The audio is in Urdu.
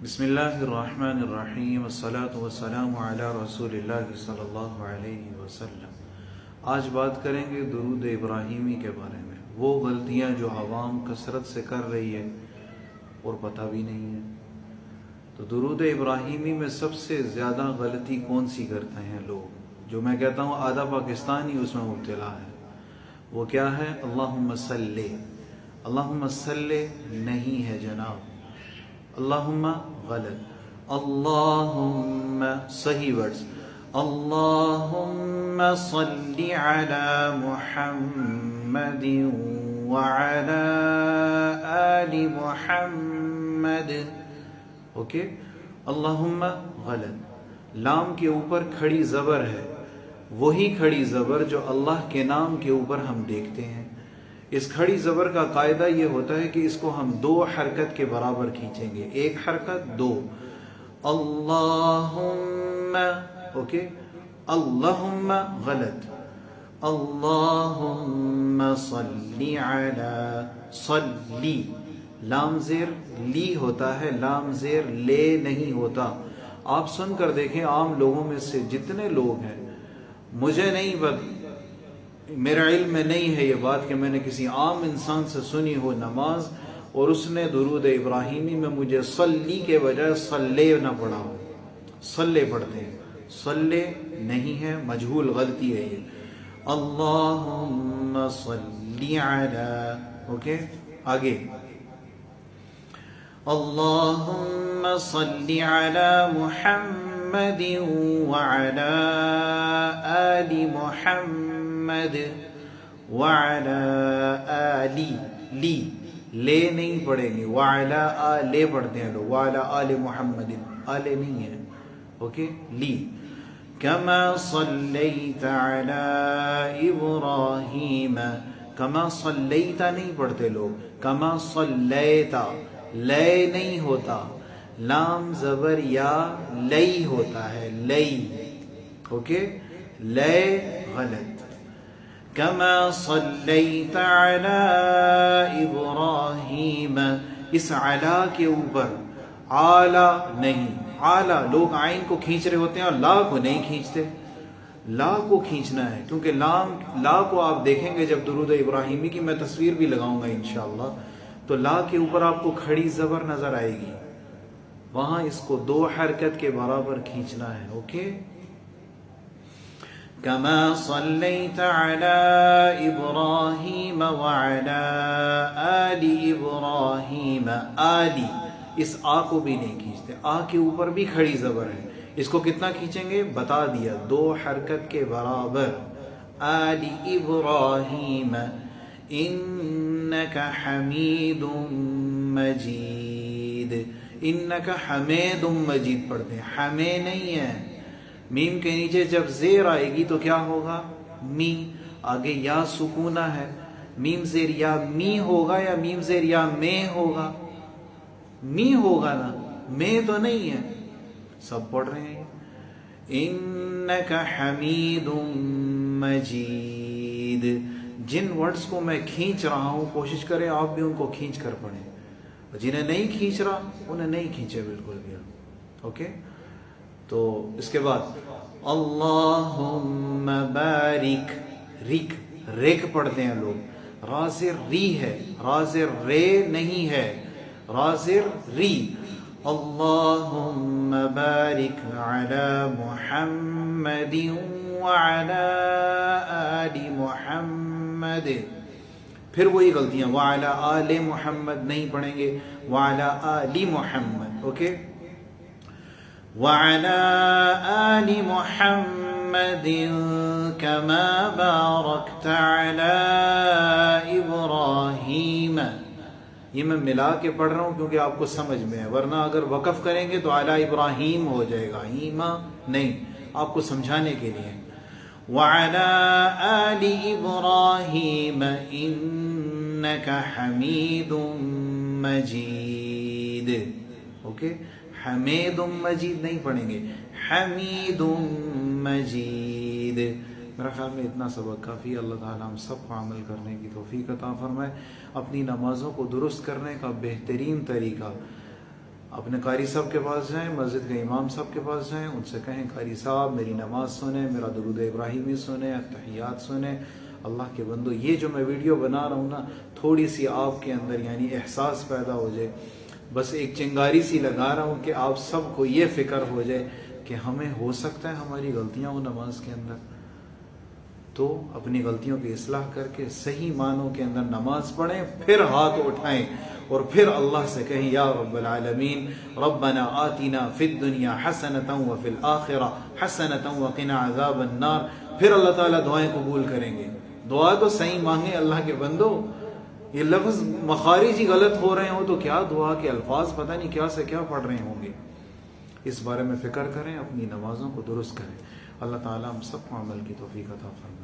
بسم اللہ الرحمن الرحیم والصلاة والسلام علی رسول اللہ صلی اللہ علیہ وسلم۔ آج بات کریں گے درود ابراہیمی کے بارے میں، وہ غلطیاں جو عوام کثرت سے کر رہی ہے اور پتہ بھی نہیں ہے۔ تو درود ابراہیمی میں سب سے زیادہ غلطی کون سی کرتے ہیں لوگ؟ جو میں کہتا ہوں آدھا پاکستانی اس میں مبتلا ہے۔ وہ کیا ہے؟ اللہم صلی۔ اللہم صلی نہیں ہے جناب، اللہم غلط، اللہم صحیح ورڈز، اللہم صلی علی محمد وعلی آل محمد۔ اوکے، اللہم غلط، لام کے اوپر کھڑی زبر ہے، وہی کھڑی زبر جو اللہ کے نام کے اوپر ہم دیکھتے ہیں۔ اس کھڑی زبر کا قاعدہ یہ ہوتا ہے کہ اس کو ہم دو حرکت کے برابر کھینچیں گے، ایک حرکت دو، اللہم، اوکے، اللہم غلط، اللہم صلی علی، صلی، لام زیر لی ہوتا ہے، لام زیر لے نہیں ہوتا۔ آپ سن کر دیکھیں، عام لوگوں میں سے جتنے لوگ ہیں، مجھے نہیں میرا علم میں نہیں ہے یہ بات کہ میں نے کسی عام انسان سے سنی ہو نماز اور اس نے درود ابراہیمی میں مجھے صلی کے بجائے صلی نہ پڑھا ہو۔ صلی پڑھتے ہیں، صلی نہیں ہے، مجہول غلطی ہے یہ۔ اللہم صلی علی، اوکے، آگے، اللہم صلی علی محمد وعلی آل محمد وعلی آلی، لی، لے نہیں پڑھیں گے، وعلی آلے پڑھتے ہیں لوگ، وعلی آل محمد، آلے نہیں ہے، اوکے، لی، کما صلیت علی ابراہیم، کما صلیتا نہیں پڑھتے لوگ، کما صلیتا، لے نہیں ہوتا، لام زبر یا لئی ہوتا ہے، لئی، اوکے، لے غلط، کما صلیت علی ابراہیم، اس علا کے اوپر عالی نہیں، عالی لوگ عین کو کھینچ رہے ہوتے ہیں اور لا کو نہیں کھینچتے، لا کو کھینچنا ہے، کیونکہ لا کو آپ دیکھیں گے جب درود ابراہیمی کی میں تصویر بھی لگاؤں گا انشاءاللہ، تو لا کے اوپر آپ کو کھڑی زبر نظر آئے گی، وہاں اس کو دو حرکت کے برابر کھینچنا ہے، اوکے، کما صلیت علی ابراہیم وعلی آل ابراہیم، آلی، اس آ کو بھی نہیں کھینچتے، آ کے اوپر بھی کھڑی زبر ہے، اس کو کتنا کھینچیں گے بتا دیا، دو حرکت کے برابر، آل ابراہیم انک حمید مجید، انک حمید مجید پڑھتے ہیں، حمے نہیں ہے، میم کے نیچے جب زیر آئے گی تو کیا ہوگا؟ می، آگے یا سکونہ ہے، میم زیر یا می ہوگا یا میم زیر یا میں ہوگا؟ می ہوگا نا، میں تو نہیں ہے، سب پڑھ رہے ہیں، انک حمید مجید۔ جن ورڈز کو میں کھینچ رہا ہوں کوشش کریں آپ بھی ان کو کھینچ کر پڑھیں، جنہیں نہیں کھینچ رہا انہیں نہیں کھینچے بالکل بھی، اوکے۔ تو اس کے بعد اللہم بارک، رک، ریک پڑھتے ہیں لوگ، رازر ری ہے، رازر رے نہیں ہے، رازر ری، اللہم بارک علی محمد وعلی آل محمد، پھر وہی غلطیاں، وعلی آل محمد نہیں پڑھیں گے، وعلی آل محمد، اوکے، وعلی آل محمد کما بارکت علی ابراہیم، یہ میں ملا کے پڑھ رہا ہوں کیونکہ آپ کو سمجھ میں ہے، ورنہ اگر وقف کریں گے تو علی ابراہیم ہو جائے گا، ایما نہیں، آپ کو سمجھانے کے لیے، وعلی آل ابراہیم انک حمید مجید، اوکے، حمید مجید نہیں پڑھیں گے، حمید مجید۔ میرا خیال میں اتنا سبق کافی ہے، اللہ تعالیٰ ہم سب کو عمل کرنے کی توفیق عطا فرمائے۔ اپنی نمازوں کو درست کرنے کا بہترین طریقہ اپنے قاری صاحب کے پاس جائیں، مسجد کے امام صاحب کے پاس جائیں، ان سے کہیں قاری صاحب میری نماز سنیں، میرا درود ابراہیمی سنیں، تحیات سنیں۔ اللہ کے بندو، یہ جو میں ویڈیو بنا رہا ہوں نا، تھوڑی سی آپ کے اندر یعنی احساس پیدا ہو جائے، بس ایک چنگاری سی لگا رہا ہوں کہ آپ سب کو یہ فکر ہو جائے کہ ہمیں ہو سکتا ہے ہماری غلطیاں ہوں نماز کے اندر، تو اپنی غلطیوں کی اصلاح کر کے صحیح معنوں کے اندر نماز پڑھیں، پھر ہاتھ اٹھائیں اور پھر اللہ سے کہیں یا رب العالمین ربنا آتنا فی الدنیا حسنۃ وفی الآخرہ حسنۃ وقنا عذاب النار۔ پھر اللہ تعالیٰ دعائیں قبول کریں گے۔ دعا تو صحیح مانگیں اللہ کے بندو، یہ لفظ مخارج ہی غلط ہو رہے ہوں تو کیا دعا کے الفاظ پتہ نہیں کیا سے کیا پڑھ رہے ہوں گے۔ اس بارے میں فکر کریں، اپنی نمازوں کو درست کریں۔ اللہ تعالیٰ ہم سب کو عمل کی توفیق عطا فرمائے۔